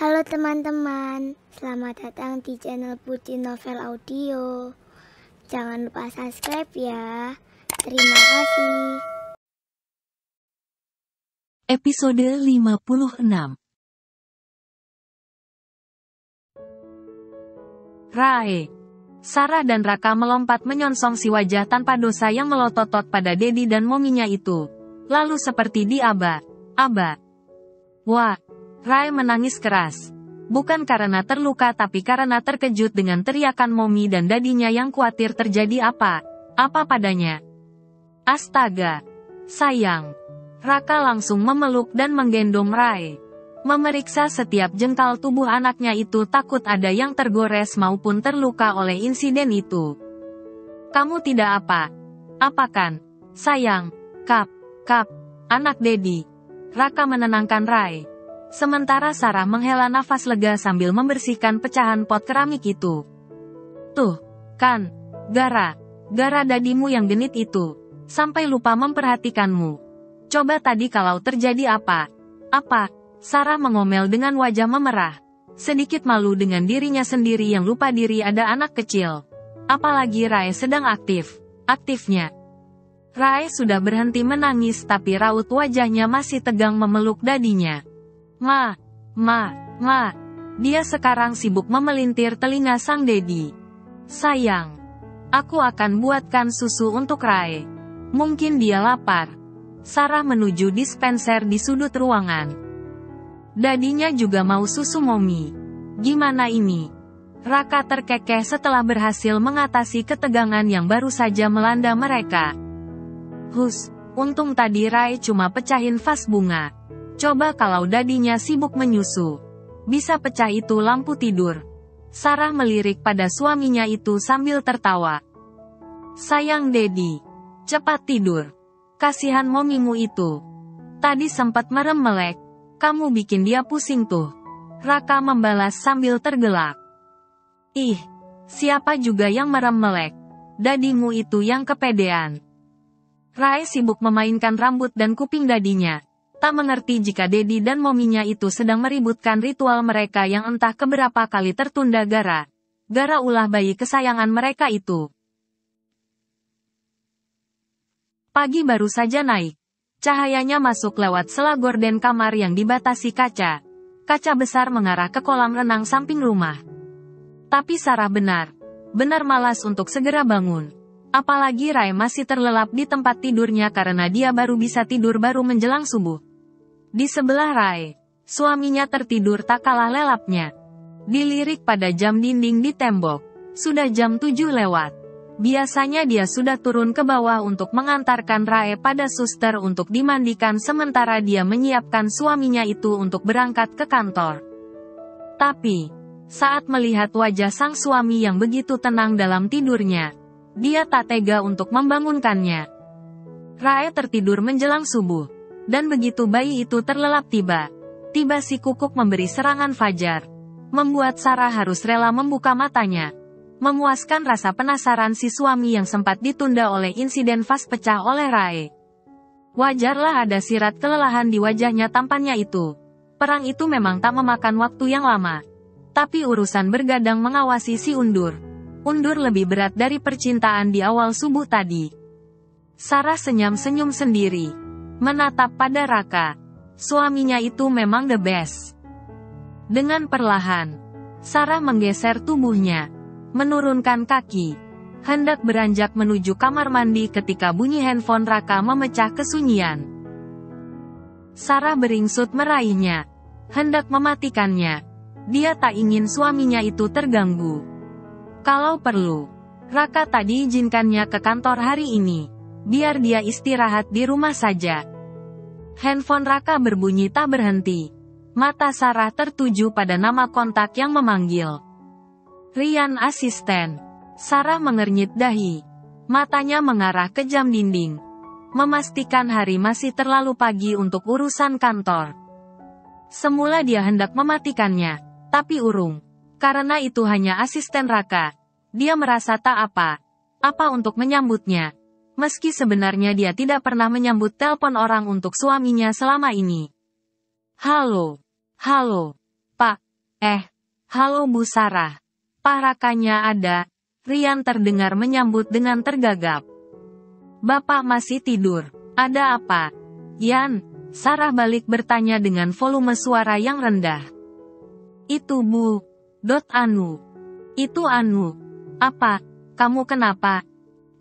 Halo teman-teman, selamat datang di channel Putri Novel Audio. Jangan lupa subscribe ya. Terima kasih. Episode 56. Rae. Sarah dan Raka melompat menyongsong si wajah tanpa dosa yang melototot pada Dedi dan mominya itu. Lalu seperti diaba. Wah. Rae menangis keras. Bukan karena terluka tapi karena terkejut dengan teriakan momi dan dadinya yang khawatir terjadi apa padanya. Astaga. Sayang. Raka langsung memeluk dan menggendong Rae. Memeriksa setiap jengkal tubuh anaknya itu takut ada yang tergores maupun terluka oleh insiden itu. Kamu tidak apa kan? Sayang. Kap. Anak Dedi. Raka menenangkan Rae. Sementara Sarah menghela nafas lega sambil membersihkan pecahan pot keramik itu. Tuh, kan, gara dadimu yang genit itu, sampai lupa memperhatikanmu. Coba tadi kalau terjadi apa? Sarah mengomel dengan wajah memerah. Sedikit malu dengan dirinya sendiri yang lupa diri ada anak kecil. Apalagi Rae sedang aktifnya. Rae sudah berhenti menangis tapi raut wajahnya masih tegang memeluk dadinya. Ma. Dia sekarang sibuk memelintir telinga sang Dedi. Sayang. Aku akan buatkan susu untuk Rae. Mungkin dia lapar. Sarah menuju dispenser di sudut ruangan. Dadinya juga mau susu momi. Gimana ini? Raka terkekeh setelah berhasil mengatasi ketegangan yang baru saja melanda mereka. Untung tadi Rae cuma pecahin vas bunga. Coba kalau dadinya sibuk menyusu. Bisa pecah itu lampu tidur. Sarah melirik pada suaminya itu sambil tertawa. Sayang Dedi. Cepat tidur. Kasihan momimu itu. Tadi sempat merem melek. Kamu bikin dia pusing tuh. Raka membalas sambil tergelak. Ih, siapa juga yang merem melek? Dadimu itu yang kepedean. Rae sibuk memainkan rambut dan kuping dadinya. Tak mengerti jika Dedi dan mominya itu sedang meributkan ritual mereka yang entah keberapa kali tertunda gara ulah bayi kesayangan mereka itu. Pagi baru saja naik. Cahayanya masuk lewat sela gorden kamar yang dibatasi kaca. Kaca besar mengarah ke kolam renang samping rumah. Tapi Sarah benar malas untuk segera bangun. Apalagi Rae masih terlelap di tempat tidurnya karena dia baru bisa tidur baru menjelang subuh. Di sebelah Rae, suaminya tertidur tak kalah lelapnya. Dilirik pada jam dinding di tembok. Sudah jam 7 lewat. Biasanya dia sudah turun ke bawah untuk mengantarkan Rae pada suster untuk dimandikan sementara dia menyiapkan suaminya itu untuk berangkat ke kantor. Tapi, saat melihat wajah sang suami yang begitu tenang dalam tidurnya, dia tak tega untuk membangunkannya. Rae tertidur menjelang subuh. Dan begitu bayi itu terlelap tiba si kukuk memberi serangan fajar. Membuat Sarah harus rela membuka matanya. Memuaskan rasa penasaran si suami yang sempat ditunda oleh insiden vas pecah oleh Rae. Wajarlah ada sirat kelelahan di wajahnya tampannya itu. Perang itu memang tak memakan waktu yang lama. Tapi urusan bergadang mengawasi si undur lebih berat dari percintaan di awal subuh tadi. Sarah senyum sendiri. Menatap pada Raka. Suaminya itu memang the best. Dengan perlahan, Sarah menggeser tubuhnya. Menurunkan kaki. Hendak beranjak menuju kamar mandi ketika bunyi handphone Raka memecah kesunyian. Sarah beringsut meraihnya. Hendak mematikannya. Dia tak ingin suaminya itu terganggu. Kalau perlu, Raka tak diizinkannya ke kantor hari ini. Biar dia istirahat di rumah saja. Handphone Raka berbunyi tak berhenti. Mata Sarah tertuju pada nama kontak yang memanggil. Rian asisten. Sarah mengernyit dahi. Matanya mengarah ke jam dinding. Memastikan hari masih terlalu pagi untuk urusan kantor. Semula dia hendak mematikannya. Tapi urung. Karena itu hanya asisten Raka. Dia merasa tak apa untuk menyambutnya. Meski sebenarnya dia tidak pernah menyambut telepon orang untuk suaminya selama ini. Halo, Pak, Halo Bu Sarah. Pak Rakanya ada. Rian terdengar menyambut dengan tergagap. Bapak masih tidur. Ada apa? Yan, Sarah balik bertanya dengan volume suara yang rendah. Itu Bu. Anu. Itu Anu. Apa? Kamu kenapa?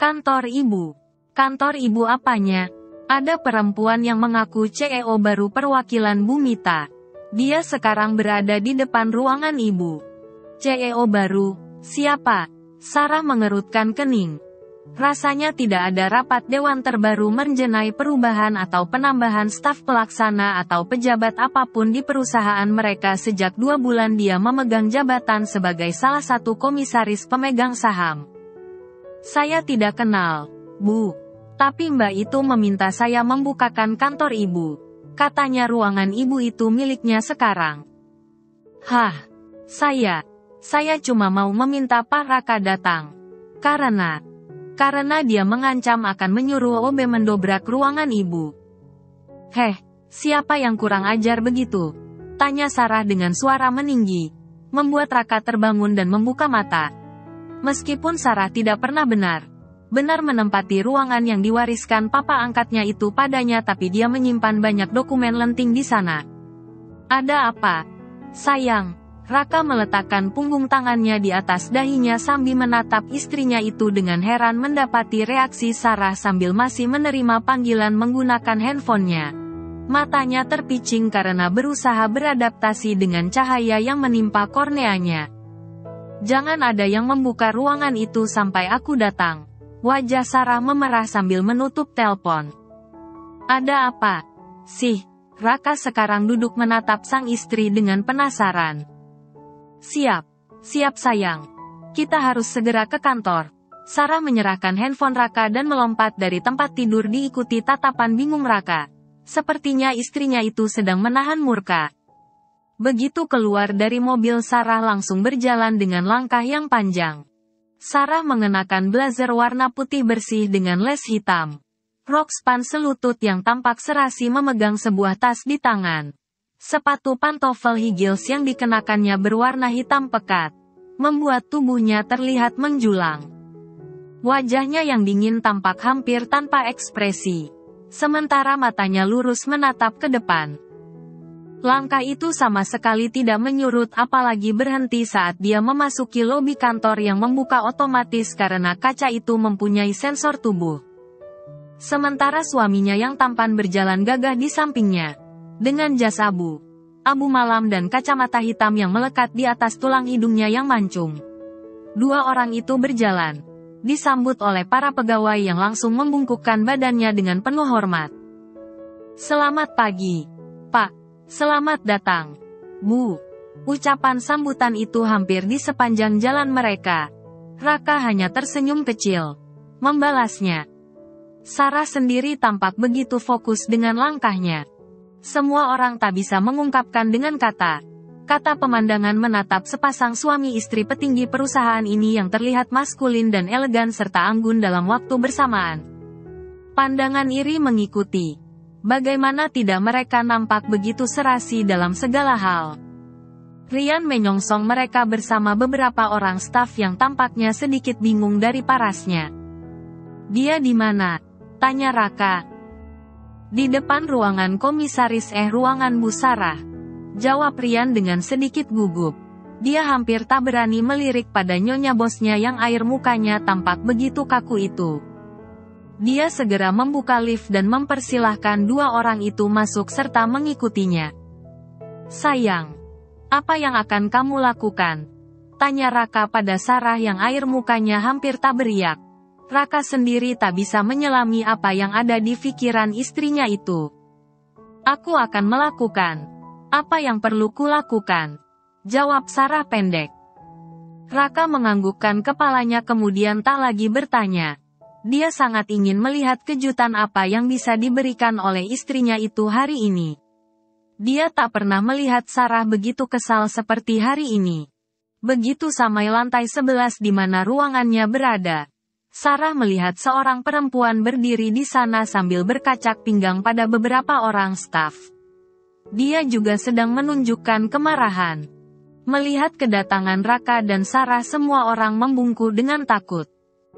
Kantor Ibu. Kantor Ibu apanya? Ada perempuan yang mengaku CEO baru perwakilan Bu Mita. Dia sekarang berada di depan ruangan Ibu. CEO baru? Siapa? Sarah mengerutkan kening. Rasanya tidak ada rapat dewan terbaru mengenai perubahan atau penambahan staf pelaksana atau pejabat apapun di perusahaan mereka sejak 2 bulan dia memegang jabatan sebagai salah satu komisaris pemegang saham. Saya tidak kenal, Bu. Tapi Mbak itu meminta saya membukakan kantor Ibu. Katanya ruangan Ibu itu miliknya sekarang. Hah? Saya cuma mau meminta Pak Raka datang. Karena dia mengancam akan menyuruh OB mendobrak ruangan Ibu. Siapa yang kurang ajar begitu? Tanya Sarah dengan suara meninggi. Membuat Raka terbangun dan membuka mata. Meskipun Sarah tidak pernah benar menempati ruangan yang diwariskan papa angkatnya itu padanya, tapi dia menyimpan banyak dokumen lenting di sana. Ada apa? Sayang. Raka meletakkan punggung tangannya di atas dahinya sambil menatap istrinya itu dengan heran mendapati reaksi Sarah sambil masih menerima panggilan menggunakan handphonenya. Matanya terpicing karena berusaha beradaptasi dengan cahaya yang menimpa korneanya. Jangan ada yang membuka ruangan itu sampai aku datang. Wajah Sarah memerah sambil menutup telepon. Ada apa? Raka sekarang duduk menatap sang istri dengan penasaran. Siap sayang. Kita harus segera ke kantor. Sarah menyerahkan handphone Raka dan melompat dari tempat tidur diikuti tatapan bingung Raka. Sepertinya istrinya itu sedang menahan murka. Begitu keluar dari mobil Sarah langsung berjalan dengan langkah yang panjang. Sarah mengenakan blazer warna putih bersih dengan les hitam. Rok span selutut yang tampak serasi memegang sebuah tas di tangan. Sepatu pantofel high heels yang dikenakannya berwarna hitam pekat, membuat tubuhnya terlihat menjulang. Wajahnya yang dingin tampak hampir tanpa ekspresi, sementara matanya lurus menatap ke depan. Langkah itu sama sekali tidak menyurut apalagi berhenti saat dia memasuki lobi kantor yang membuka otomatis karena kaca itu mempunyai sensor tubuh. Sementara suaminya yang tampan berjalan gagah di sampingnya. Dengan jas abu malam dan kacamata hitam yang melekat di atas tulang hidungnya yang mancung. 2 orang itu berjalan, disambut oleh para pegawai yang langsung membungkukkan badannya dengan penuh hormat. Selamat pagi, Pak. Selamat datang, Bu. Ucapan sambutan itu hampir di sepanjang jalan mereka. Raka hanya tersenyum kecil, membalasnya. Sarah sendiri tampak begitu fokus dengan langkahnya. Semua orang tak bisa mengungkapkan dengan kata pemandangan menatap sepasang suami istri petinggi perusahaan ini yang terlihat maskulin dan elegan serta anggun dalam waktu bersamaan. Pandangan iri mengikuti. Bagaimana tidak mereka nampak begitu serasi dalam segala hal. Rian menyongsong mereka bersama beberapa orang staf yang tampaknya sedikit bingung dari parasnya. Dia di mana? Tanya Raka. Di depan ruangan komisaris ruangan Bu Sarah. Jawab Rian dengan sedikit gugup. Dia hampir tak berani melirik pada nyonya bosnya yang air mukanya tampak begitu kaku itu. Dia segera membuka lift dan mempersilahkan 2 orang itu masuk serta mengikutinya. Sayang, apa yang akan kamu lakukan? Tanya Raka pada Sarah yang air mukanya hampir tak beriak. Raka sendiri tak bisa menyelami apa yang ada di pikiran istrinya itu. Aku akan melakukan apa yang perlu kulakukan, jawab Sarah pendek. Raka menganggukkan kepalanya kemudian tak lagi bertanya. Dia sangat ingin melihat kejutan apa yang bisa diberikan oleh istrinya itu hari ini. Dia tak pernah melihat Sarah begitu kesal seperti hari ini. Begitu sampai lantai 11 di mana ruangannya berada. Sarah melihat seorang perempuan berdiri di sana sambil berkacak pinggang pada beberapa orang staf. Dia juga sedang menunjukkan kemarahan. Melihat kedatangan Raka dan Sarah, semua orang membungkuk dengan takut.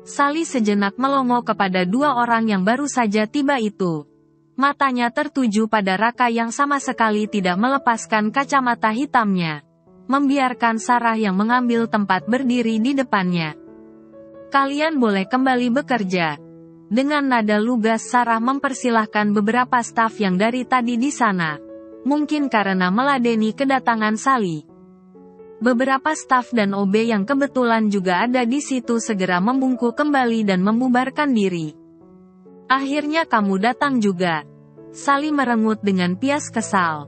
Sally sejenak melongo kepada dua orang yang baru saja tiba itu. Matanya tertuju pada Raka yang sama sekali tidak melepaskan kacamata hitamnya, membiarkan Sarah yang mengambil tempat berdiri di depannya. Kalian boleh kembali bekerja. Dengan nada lugas Sarah mempersilahkan beberapa staf yang dari tadi di sana, mungkin karena meladeni kedatangan Sally. Beberapa staf dan OB yang kebetulan juga ada di situ segera membungkuk kembali dan membubarkan diri. Akhirnya kamu datang juga. Sally merengut dengan pias kesal.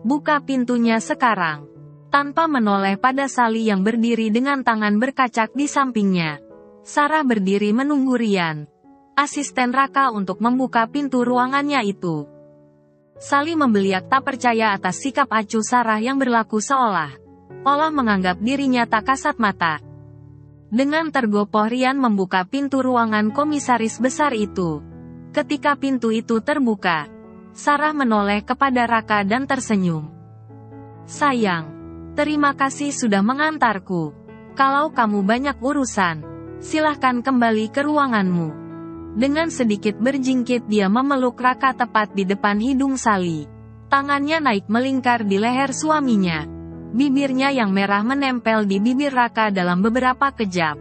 Buka pintunya sekarang. Tanpa menoleh pada Sally yang berdiri dengan tangan berkacak di sampingnya, Sarah berdiri menunggu Ryan, asisten Raka, untuk membuka pintu ruangannya itu. Sally membeliak tak percaya atas sikap acuh Sarah yang berlaku seolah menganggap dirinya tak kasat mata. Dengan tergopoh Ryan membuka pintu ruangan komisaris besar itu. Ketika pintu itu terbuka, Sarah menoleh kepada Raka dan tersenyum. Sayang, terima kasih sudah mengantarku. Kalau kamu banyak urusan, silahkan kembali ke ruanganmu. Dengan sedikit berjingkit dia memeluk Raka tepat di depan hidung Sally. Tangannya naik melingkar di leher suaminya. Bibirnya yang merah menempel di bibir Raka dalam beberapa kejap.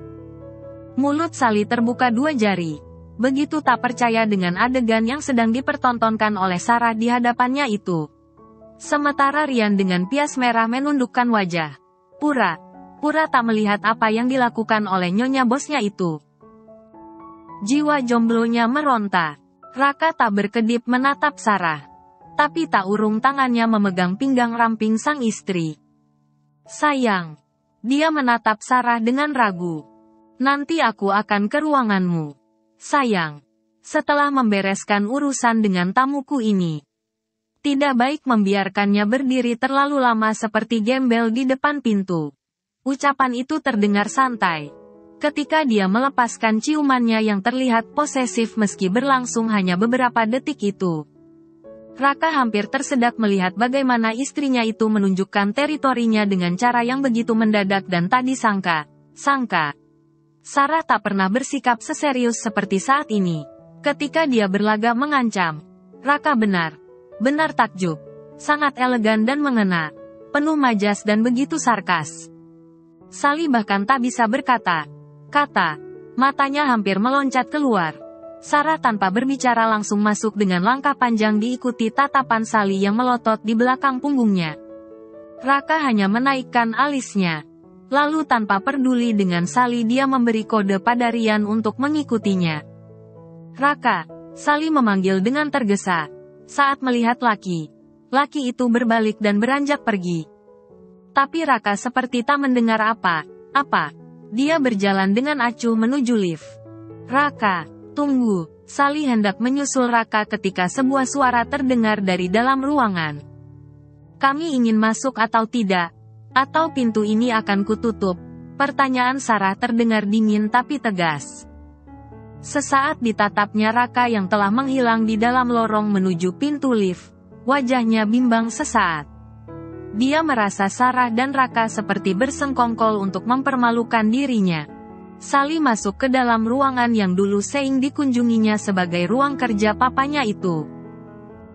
Mulut Sally terbuka dua jari. Begitu tak percaya dengan adegan yang sedang dipertontonkan oleh Sarah di hadapannya itu. Sementara Ryan dengan pias merah menundukkan wajah. Pura tak melihat apa yang dilakukan oleh nyonya bosnya itu. Jiwa jomblonya meronta. Raka tak berkedip menatap Sarah. Tapi tak urung tangannya memegang pinggang ramping sang istri. Sayang. Dia menatap Sarah dengan ragu. Nanti aku akan ke ruanganmu. Sayang. Setelah membereskan urusan dengan tamuku ini. Tidak baik membiarkannya berdiri terlalu lama seperti gembel di depan pintu. Ucapan itu terdengar santai. Ketika dia melepaskan ciumannya yang terlihat posesif meski berlangsung hanya beberapa detik itu. Raka hampir tersedak melihat bagaimana istrinya itu menunjukkan teritorinya dengan cara yang begitu mendadak dan tak disangka. Sarah tak pernah bersikap seserius seperti saat ini. Ketika dia berlagak mengancam, Raka benar takjub. Sangat elegan dan mengena. Penuh majas dan begitu sarkas. Sally bahkan tak bisa berkata. Matanya hampir meloncat keluar. Sarah tanpa berbicara langsung masuk dengan langkah panjang diikuti tatapan Sally yang melotot di belakang punggungnya. Raka hanya menaikkan alisnya. Lalu tanpa peduli dengan Sally dia memberi kode pada Ryan untuk mengikutinya. Raka, Sally memanggil dengan tergesa. Saat melihat laki itu berbalik dan beranjak pergi. Tapi Raka seperti tak mendengar apa. Dia berjalan dengan acuh menuju lift. Raka, tunggu. Sally hendak menyusul Raka ketika sebuah suara terdengar dari dalam ruangan. Kami ingin masuk atau tidak? Atau pintu ini akan kututup? Pertanyaan Sarah terdengar dingin tapi tegas. Sesaat ditatapnya Raka yang telah menghilang di dalam lorong menuju pintu lift. Wajahnya bimbang sesaat. Dia merasa Sarah dan Raka seperti bersengkongkol untuk mempermalukan dirinya. Sally masuk ke dalam ruangan yang dulu sering dikunjunginya sebagai ruang kerja papanya itu.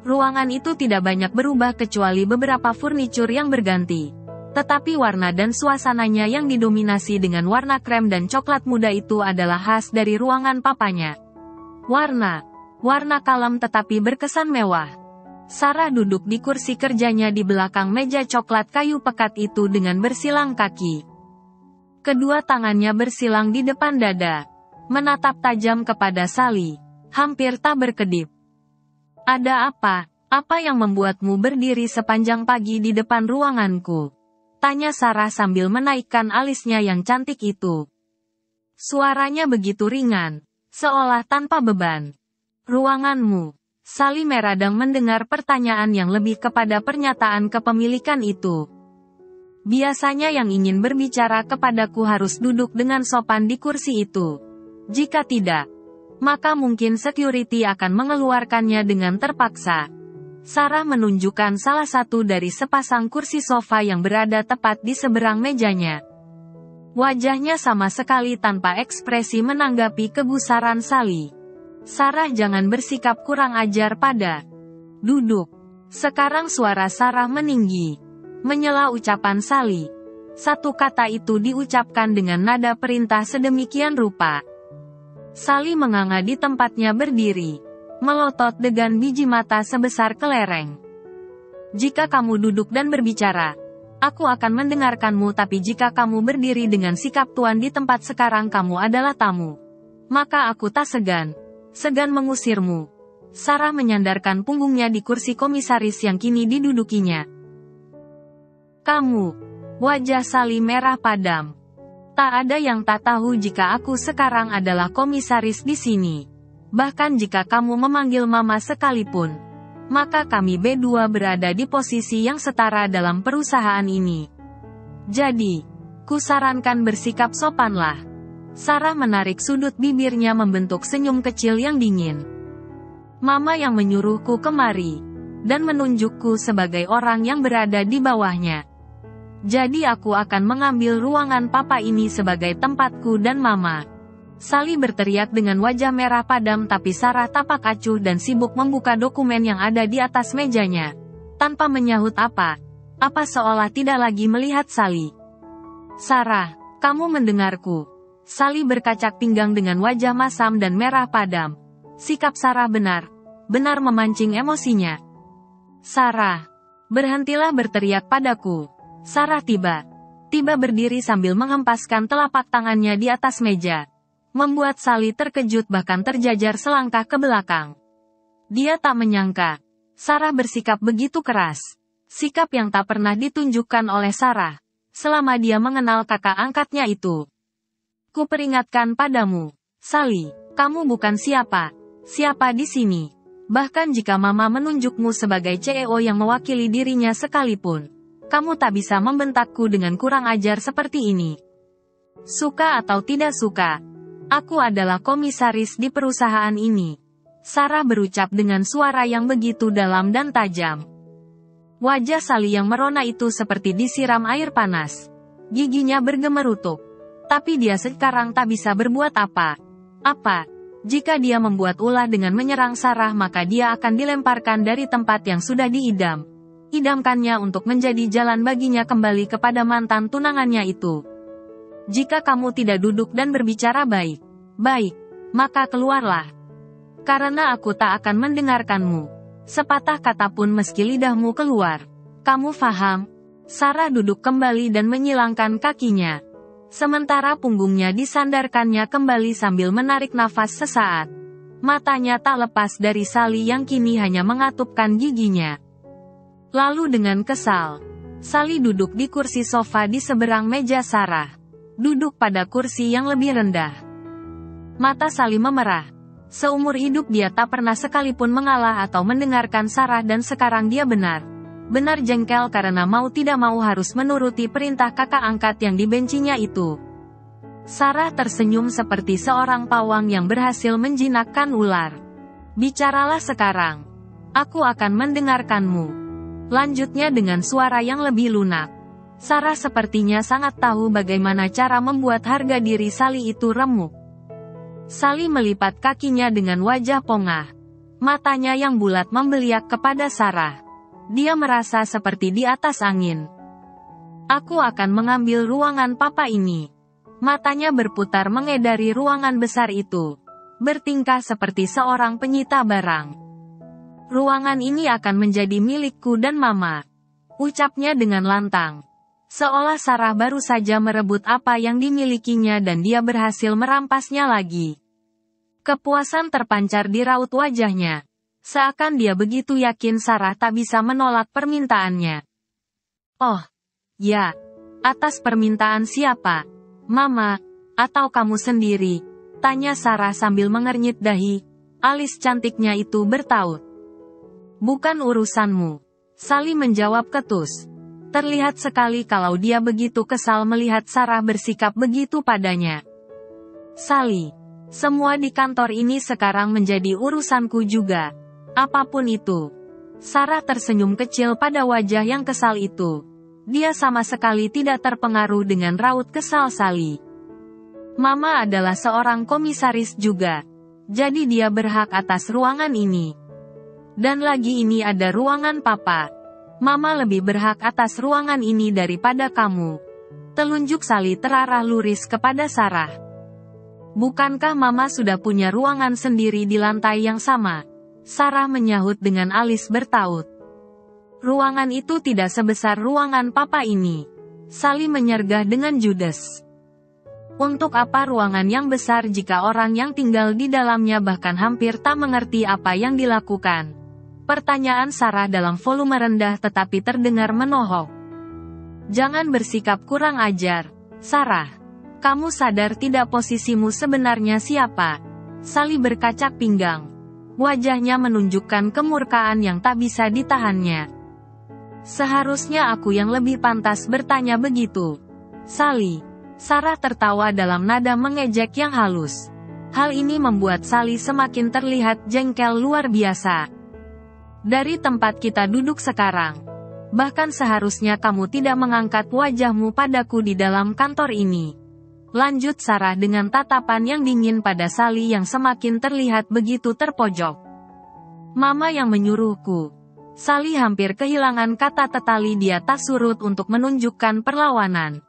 Ruangan itu tidak banyak berubah kecuali beberapa furnitur yang berganti. Tetapi warna dan suasananya yang didominasi dengan warna krem dan coklat muda itu adalah khas dari ruangan papanya. Warna kalem tetapi berkesan mewah. Sarah duduk di kursi kerjanya di belakang meja coklat kayu pekat itu dengan bersilang kaki. Kedua tangannya bersilang di depan dada. Menatap tajam kepada Sally. Hampir tak berkedip. Ada apa? Apa yang membuatmu berdiri sepanjang pagi di depan ruanganku? Tanya Sarah sambil menaikkan alisnya yang cantik itu. Suaranya begitu ringan. Seolah tanpa beban. Ruanganmu. Sally meradang mendengar pertanyaan yang lebih kepada pernyataan kepemilikan itu. Biasanya yang ingin berbicara kepadaku harus duduk dengan sopan di kursi itu. Jika tidak, maka mungkin security akan mengeluarkannya dengan terpaksa. Sarah menunjukkan salah satu dari sepasang kursi sofa yang berada tepat di seberang mejanya. Wajahnya sama sekali tanpa ekspresi menanggapi kegusaran Sally. Sarah, jangan bersikap kurang ajar pada. Duduk. Sekarang suara Sarah meninggi. Menyela ucapan Sally. Satu kata itu diucapkan dengan nada perintah sedemikian rupa. Sally menganga di tempatnya berdiri. Melotot dengan biji mata sebesar kelereng. Jika kamu duduk dan berbicara, aku akan mendengarkanmu, tapi jika kamu berdiri dengan sikap tuan di tempat sekarang kamu adalah tamu, maka aku tak segan mengusirmu. Sarah menyandarkan punggungnya di kursi komisaris yang kini didudukinya. Kamu. Wajah Sally merah padam. Tak ada yang tak tahu jika aku sekarang adalah komisaris di sini. Bahkan jika kamu memanggil mama sekalipun, maka kami berdua berada di posisi yang setara dalam perusahaan ini. Jadi, kusarankan bersikap sopanlah. Sarah menarik sudut bibirnya membentuk senyum kecil yang dingin. Mama yang menyuruhku kemari, dan menunjukku sebagai orang yang berada di bawahnya. Jadi aku akan mengambil ruangan papa ini sebagai tempatku dan mama. Sally berteriak dengan wajah merah padam, tapi Sarah tapak acuh dan sibuk membuka dokumen yang ada di atas mejanya. Tanpa menyahut apa seolah tidak lagi melihat Sally. Sarah, kamu mendengarku? Sally berkacak pinggang dengan wajah masam dan merah padam. Sikap Sarah benar memancing emosinya. Sarah, berhentilah berteriak padaku. Sarah tiba berdiri sambil menghempaskan telapak tangannya di atas meja. Membuat Sally terkejut bahkan terjajar selangkah ke belakang. Dia tak menyangka Sarah bersikap begitu keras. Sikap yang tak pernah ditunjukkan oleh Sarah selama dia mengenal kakak angkatnya itu. Kuperingatkan padamu, Sally, kamu bukan siapa di sini. Bahkan jika mama menunjukmu sebagai CEO yang mewakili dirinya sekalipun, kamu tak bisa membentakku dengan kurang ajar seperti ini. Suka atau tidak suka, aku adalah komisaris di perusahaan ini. Sarah berucap dengan suara yang begitu dalam dan tajam. Wajah Sally yang merona itu seperti disiram air panas. Giginya bergemerutuk. Tapi dia sekarang tak bisa berbuat apa. Jika dia membuat ulah dengan menyerang Sarah, maka dia akan dilemparkan dari tempat yang sudah idamkannya untuk menjadi jalan baginya kembali kepada mantan tunangannya itu. Jika kamu tidak duduk dan berbicara baik, maka keluarlah. Karena aku tak akan mendengarkanmu. Sepatah kata pun meski lidahmu keluar. Kamu faham? Sarah duduk kembali dan menyilangkan kakinya. Sementara punggungnya disandarkannya kembali sambil menarik nafas sesaat. Matanya tak lepas dari Sally yang kini hanya mengatupkan giginya. Lalu dengan kesal, Sally duduk di kursi sofa di seberang meja Sarah. Duduk pada kursi yang lebih rendah. Mata Sally memerah. Seumur hidup dia tak pernah sekalipun mengalah atau mendengarkan Sarah, dan sekarang dia benar jengkel karena mau tidak mau harus menuruti perintah kakak angkat yang dibencinya itu. Sarah tersenyum seperti seorang pawang yang berhasil menjinakkan ular. Bicaralah sekarang. Aku akan mendengarkanmu. Lanjutnya dengan suara yang lebih lunak. Sarah sepertinya sangat tahu bagaimana cara membuat harga diri Sally itu remuk. Sally melipat kakinya dengan wajah pongah. Matanya yang bulat membeliak kepada Sarah. Dia merasa seperti di atas angin. Aku akan mengambil ruangan papa ini. Matanya berputar mengedari ruangan besar itu. Bertingkah seperti seorang penyita barang. Ruangan ini akan menjadi milikku dan mama. Ucapnya dengan lantang. Seolah Sarah baru saja merebut apa yang dimilikinya dan dia berhasil merampasnya lagi. Kepuasan terpancar di raut wajahnya. Seakan dia begitu yakin Sarah tak bisa menolak permintaannya. Oh, ya. Atas permintaan siapa? Mama, atau kamu sendiri? Tanya Sarah sambil mengernyit dahi. Alis cantiknya itu bertaut. Bukan urusanmu. Sally menjawab ketus. Terlihat sekali kalau dia begitu kesal melihat Sarah bersikap begitu padanya. Sally, semua di kantor ini sekarang menjadi urusanku juga. Apapun itu. Sarah tersenyum kecil pada wajah yang kesal itu. Dia sama sekali tidak terpengaruh dengan raut kesal Sally. Mama adalah seorang komisaris juga. Jadi dia berhak atas ruangan ini. Dan lagi ini ada ruangan papa. Mama lebih berhak atas ruangan ini daripada kamu. Telunjuk Sally terarah luris kepada Sarah. Bukankah mama sudah punya ruangan sendiri di lantai yang sama? Sarah menyahut dengan alis bertaut. Ruangan itu tidak sebesar ruangan papa ini. Sally menyergah dengan judes. Untuk apa ruangan yang besar jika orang yang tinggal di dalamnya bahkan hampir tak mengerti apa yang dilakukan? Pertanyaan Sarah dalam volume rendah tetapi terdengar menohok. Jangan bersikap kurang ajar, Sarah. Kamu sadar tidak posisimu sebenarnya siapa? Sally berkacak pinggang. Wajahnya menunjukkan kemurkaan yang tak bisa ditahannya. Seharusnya aku yang lebih pantas bertanya begitu. Sally. Sarah tertawa dalam nada mengejek yang halus. Hal ini membuat Sally semakin terlihat jengkel luar biasa. Dari tempat kita duduk sekarang. Bahkan seharusnya kamu tidak mengangkat wajahmu padaku di dalam kantor ini. Lanjut Sarah dengan tatapan yang dingin pada Sally yang semakin terlihat begitu terpojok. Mama yang menyuruhku. Sally hampir kehilangan kata tetapi dia tak surut untuk menunjukkan perlawanan.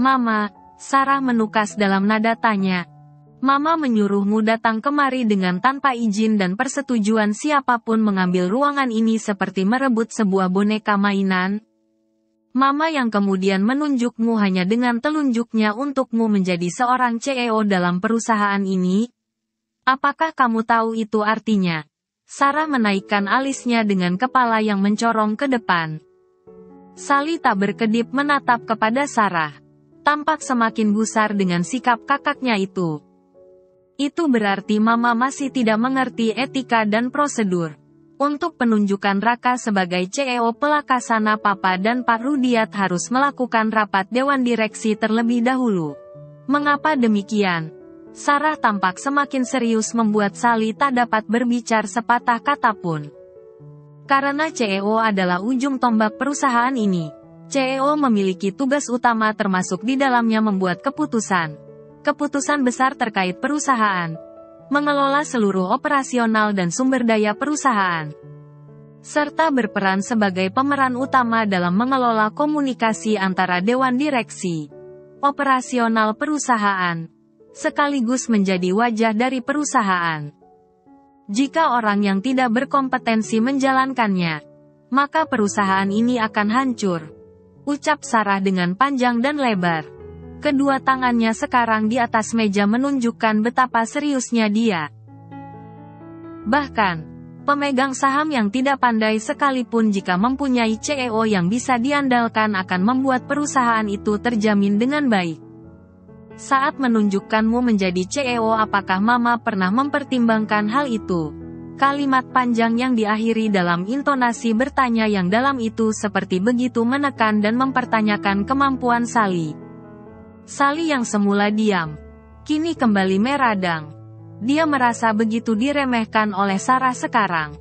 Mama, Sarah menukas dalam nada tanya. Mama menyuruhmu datang kemari dengan tanpa izin dan persetujuan siapapun mengambil ruangan ini seperti merebut sebuah boneka mainan? Mama yang kemudian menunjukmu hanya dengan telunjuknya untukmu menjadi seorang CEO dalam perusahaan ini? Apakah kamu tahu itu artinya? Sarah menaikkan alisnya dengan kepala yang mencorong ke depan. Sally tak berkedip menatap kepada Sarah. Tampak semakin gusar dengan sikap kakaknya itu. Itu berarti Mama masih tidak mengerti etika dan prosedur. Untuk penunjukan Raka sebagai CEO Pelaksanaan Papa dan Pak Rudiat harus melakukan rapat Dewan Direksi terlebih dahulu. Mengapa demikian? Sarah tampak semakin serius membuat Sally tak dapat berbicara sepatah kata pun. Karena CEO adalah ujung tombak perusahaan ini. CEO memiliki tugas utama termasuk di dalamnya membuat keputusan. Keputusan besar terkait perusahaan. Mengelola seluruh operasional dan sumber daya perusahaan, serta berperan sebagai pemeran utama dalam mengelola komunikasi antara dewan direksi, operasional perusahaan, sekaligus menjadi wajah dari perusahaan. Jika orang yang tidak berkompetensi menjalankannya, maka perusahaan ini akan hancur, ucap Sarah dengan panjang dan lebar. Kedua tangannya sekarang di atas meja menunjukkan betapa seriusnya dia. Bahkan, pemegang saham yang tidak pandai sekalipun jika mempunyai CEO yang bisa diandalkan akan membuat perusahaan itu terjamin dengan baik. Saat menunjukkanmu menjadi CEO, apakah Mama pernah mempertimbangkan hal itu? Kalimat panjang yang diakhiri dalam intonasi bertanya yang dalam itu seperti begitu menekan dan mempertanyakan kemampuan Sally. Sally yang semula diam, kini kembali meradang. Dia merasa begitu diremehkan oleh Sarah sekarang.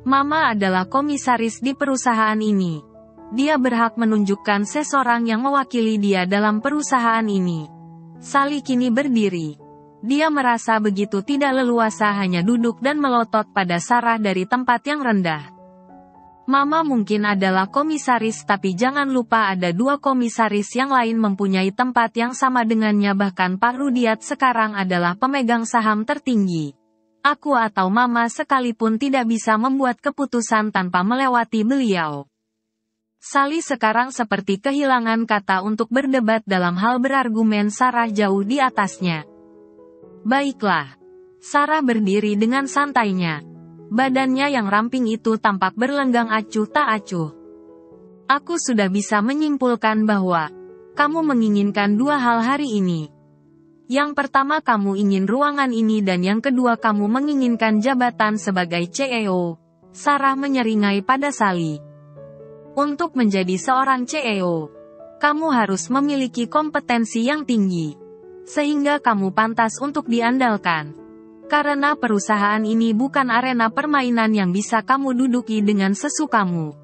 Mama adalah komisaris di perusahaan ini. Dia berhak menunjukkan seseorang yang mewakili dia dalam perusahaan ini. Sally kini berdiri. Dia merasa begitu tidak leluasa hanya duduk dan melotot pada Sarah dari tempat yang rendah. Mama mungkin adalah komisaris tapi jangan lupa ada dua komisaris yang lain mempunyai tempat yang sama dengannya, bahkan Pak Rudiat sekarang adalah pemegang saham tertinggi. Aku atau Mama sekalipun tidak bisa membuat keputusan tanpa melewati beliau. Sally sekarang seperti kehilangan kata untuk berdebat dalam hal berargumen. Sarah jauh di atasnya. Baiklah. Sarah berdiri dengan santainya. Badannya yang ramping itu tampak berlenggang acuh tak acuh. Aku sudah bisa menyimpulkan bahwa kamu menginginkan dua hal hari ini. Yang pertama, kamu ingin ruangan ini, dan yang kedua kamu menginginkan jabatan sebagai CEO. Sarah menyeringai pada Sally. Untuk menjadi seorang CEO, kamu harus memiliki kompetensi yang tinggi, sehingga kamu pantas untuk diandalkan. Karena perusahaan ini bukan arena permainan yang bisa kamu duduki dengan sesukamu.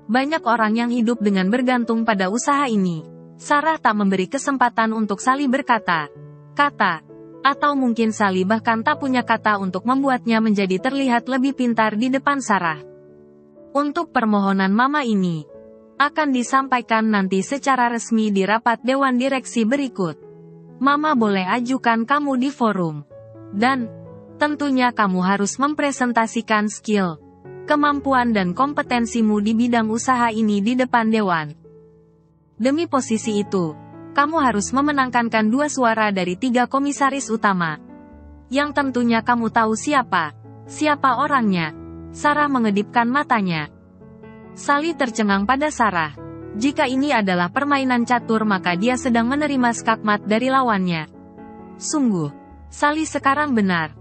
Banyak orang yang hidup dengan bergantung pada usaha ini. Sarah tak memberi kesempatan untuk Sally berkata, atau mungkin Sally bahkan tak punya kata untuk membuatnya menjadi terlihat lebih pintar di depan Sarah. Untuk permohonan Mama ini akan disampaikan nanti secara resmi di rapat Dewan Direksi berikut. Mama boleh ajukan kamu di forum. Dan, tentunya kamu harus mempresentasikan skill, kemampuan dan kompetensimu di bidang usaha ini di depan Dewan. Demi posisi itu, kamu harus memenangkan 2 suara dari 3 komisaris utama. Yang tentunya kamu tahu siapa orangnya. Sarah mengedipkan matanya. Sally tercengang pada Sarah. Jika ini adalah permainan catur maka dia sedang menerima skakmat dari lawannya. Sungguh, Sally sekarang benar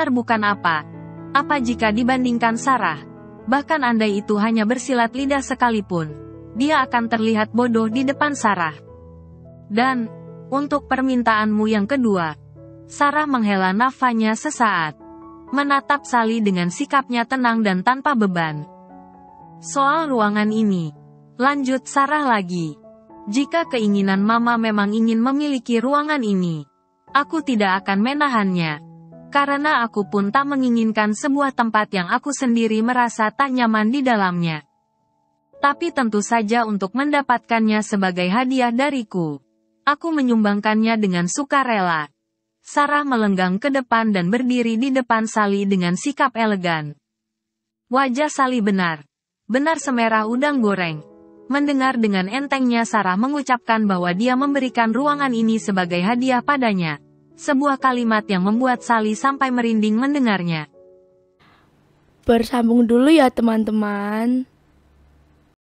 bukan apa jika dibandingkan Sarah. Bahkan andai itu hanya bersilat lidah sekalipun, dia akan terlihat bodoh di depan Sarah. Dan, untuk permintaanmu yang kedua, Sarah menghela nafasnya sesaat. Menatap Sally dengan sikapnya tenang dan tanpa beban. Soal ruangan ini, lanjut Sarah lagi. Jika keinginan Mama memang ingin memiliki ruangan ini, aku tidak akan menahannya. Karena aku pun tak menginginkan sebuah tempat yang aku sendiri merasa tak nyaman di dalamnya. Tapi tentu saja untuk mendapatkannya sebagai hadiah dariku, aku menyumbangkannya dengan sukarela. Sarah melenggang ke depan dan berdiri di depan Sally dengan sikap elegan. Wajah Sally benar semerah udang goreng. Mendengar dengan entengnya Sarah mengucapkan bahwa dia memberikan ruangan ini sebagai hadiah padanya. Sebuah kalimat yang membuat Sally sampai merinding mendengarnya. Bersambung dulu ya teman-teman.